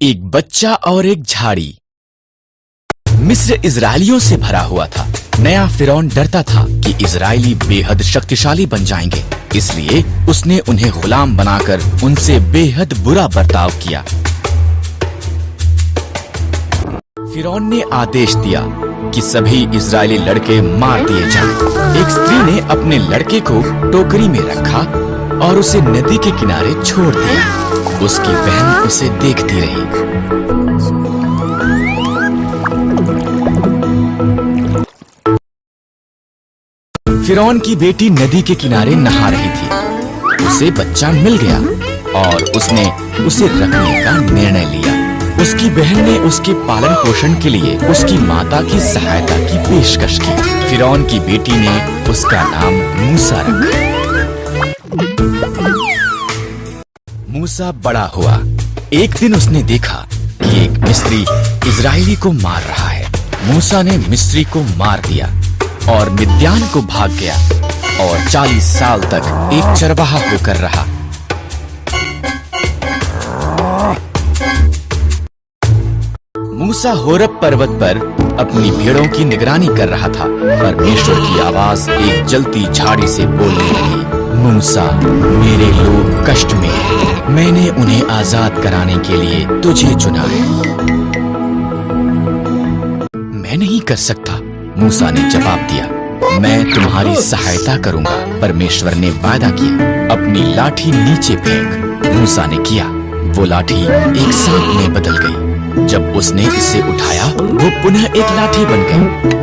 एक बच्चा और एक झाड़ी। मिस्र इजरायलियों से भरा हुआ था। नया फिरौन डरता था कि इजरायली बेहद शक्तिशाली बन जाएंगे, इसलिए उसने उन्हें गुलाम बनाकर उनसे बेहद बुरा बर्ताव किया। फिरौन ने आदेश दिया कि सभी इजरायली लड़के मार दिए जाएं। एक स्त्री ने अपने लड़के को टोकरी में रखा और उसे नदी के किनारे छोड़ दिया। उसकी बहन उसे देखती रही। फिरौन की बेटी नदी के किनारे नहा रही थी। उसे बच्चा मिल गया और उसने उसे रखने का निर्णय लिया। उसकी बहन ने उसके पालन पोषण के लिए उसकी माता की सहायता की पेशकश की। फिरौन की बेटी ने उसका नाम मूसा रखा। मूसा बड़ा हुआ। एक दिन उसने देखा कि एक मिस्री इजरायली को मार रहा है। मूसा ने मिस्री को मार दिया और मिद्यान को भाग गया और 40 साल तक एक चरवाहा होकर रहा। मूसा होरब पर्वत पर अपनी भेड़ों की निगरानी कर रहा था। परमेश्वर की आवाज एक जलती झाड़ी से बोलने लगी, मूसा, मेरे लोग कष्ट में हैं। मैंने उन्हें आजाद कराने के लिए तुझे चुना है। मैं नहीं कर सकता, मूसा ने जवाब दिया। मैं तुम्हारी सहायता करूंगा। परमेश्वर ने वादा किया। अपनी लाठी नीचे फेंक। मूसा ने किया। वो लाठी एक सांप में बदल गई। जब उसने इसे उठाया, वो पुनः एक लाठी बन गई।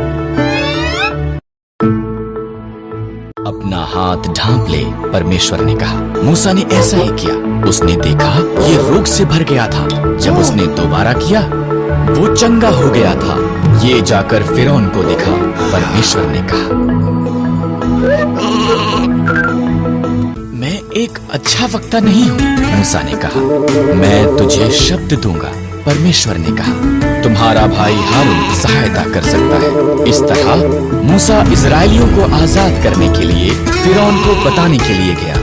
अपना हाथ ढांप ले, परमेश्वर ने कहा। मूसा ने ऐसा ही किया। उसने देखा ये रोग से भर गया था। जब उसने दोबारा किया, वो चंगा हो गया था। ये जाकर फिरौन को दिखा। परमेश्वर ने कहा, मैं एक अच्छा वक्ता नहीं हूँ। मूसा ने कहा, मैं तुझे शब्द दूंगा। परमेश्वर ने कहा, तुम्हारा भाई हारून सहायता कर सकता है। इस तरह मूसा इजरायलियों को आजाद करने के लिए फिरौन को बताने के लिए गया।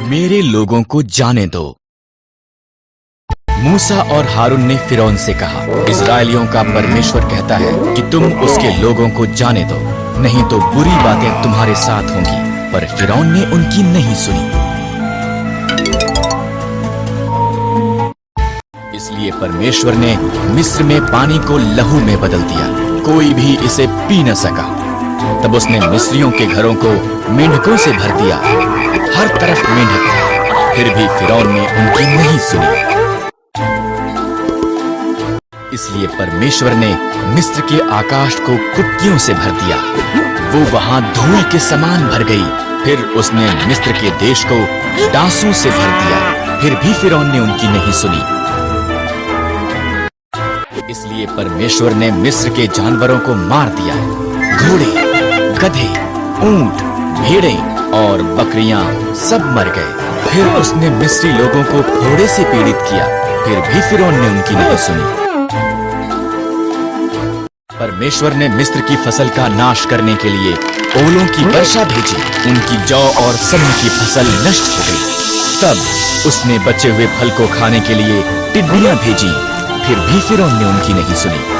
मेरे लोगों को जाने दो। मूसा और हारून ने फिरौन से कहा, इजरायलियों का परमेश्वर कहता है कि तुम उसके लोगों को जाने दो, नहीं तो बुरी बातें तुम्हारे साथ होंगी। पर फिरौन ने उनकी नहीं सुनी। इसलिए परमेश्वर ने मिस्र में पानी को लहू में बदल दिया। कोई भी इसे पी न सका। तब उसने मिस्रियों के घरों को मेंढकों से भर दिया। हर तरफ मेंढक थे। फिर भी फिरौन ने उनकी नहीं सुनी। इसलिए परमेश्वर ने मिस्र के आकाश को कुत्तियों से भर दिया। वो वहां धूल के समान भर गई। फिर उसने मिस्र के देश को डांसों से भर दिया। फिर भी फिरौन ने उनकी नहीं सुनी। इसलिए परमेश्वर ने मिस्र के जानवरों को मार दिया। घोड़े, गधे, ऊंट, भेड़ें और बकरियां सब मर गए। फिर उसने मिस्री लोगों को फोड़े से पीड़ित किया। फिर भी फिरौन ने उनकी नहीं सुनी। परमेश्वर ने मिस्र की फसल का नाश करने के लिए ओलों की वर्षा भेजी। उनकी जौ और सन्न की फसल नष्ट हो गई। तब उसने बचे हुए फल को खाने के लिए टिड्डियां भेजी। फिर भी फिरौन ने उनकी नहीं सुनी।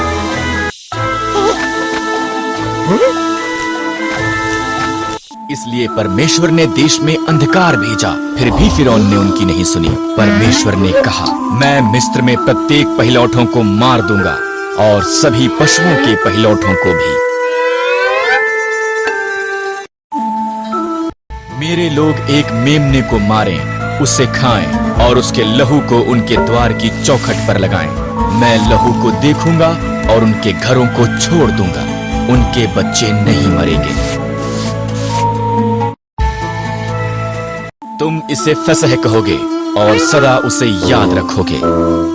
इसलिए परमेश्वर ने देश में अंधकार भेजा। फिर भी फिरौन ने उनकी नहीं सुनी। परमेश्वर ने कहा, मैं मिस्र में प्रत्येक पहिलौठों को मार दूंगा और सभी पशुओं के पहिलौठों को भी। मेरे लोग एक मेमने को मारें, उसे खाएं और उसके लहू को उनके द्वार की चौखट पर लगाएं। मैं लहू को देखूंगा और उनके घरों को छोड़ दूंगा। उनके बच्चे नहीं मरेंगे। तुम इसे फसह कहोगे और सदा उसे याद रखोगे।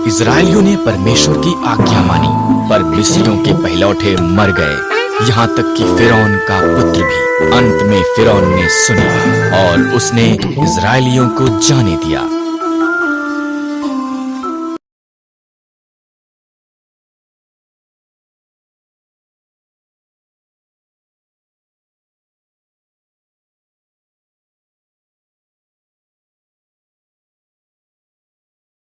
इजरायलियों ने परमेश्वर की आज्ञा मानी, पर मिस्रियों के पहिलौठे मर गए, यहाँ तक कि फिरौन का पुत्र भी। अंत में फिरौन ने सुना और उसने इजरायलियों को जाने दिया।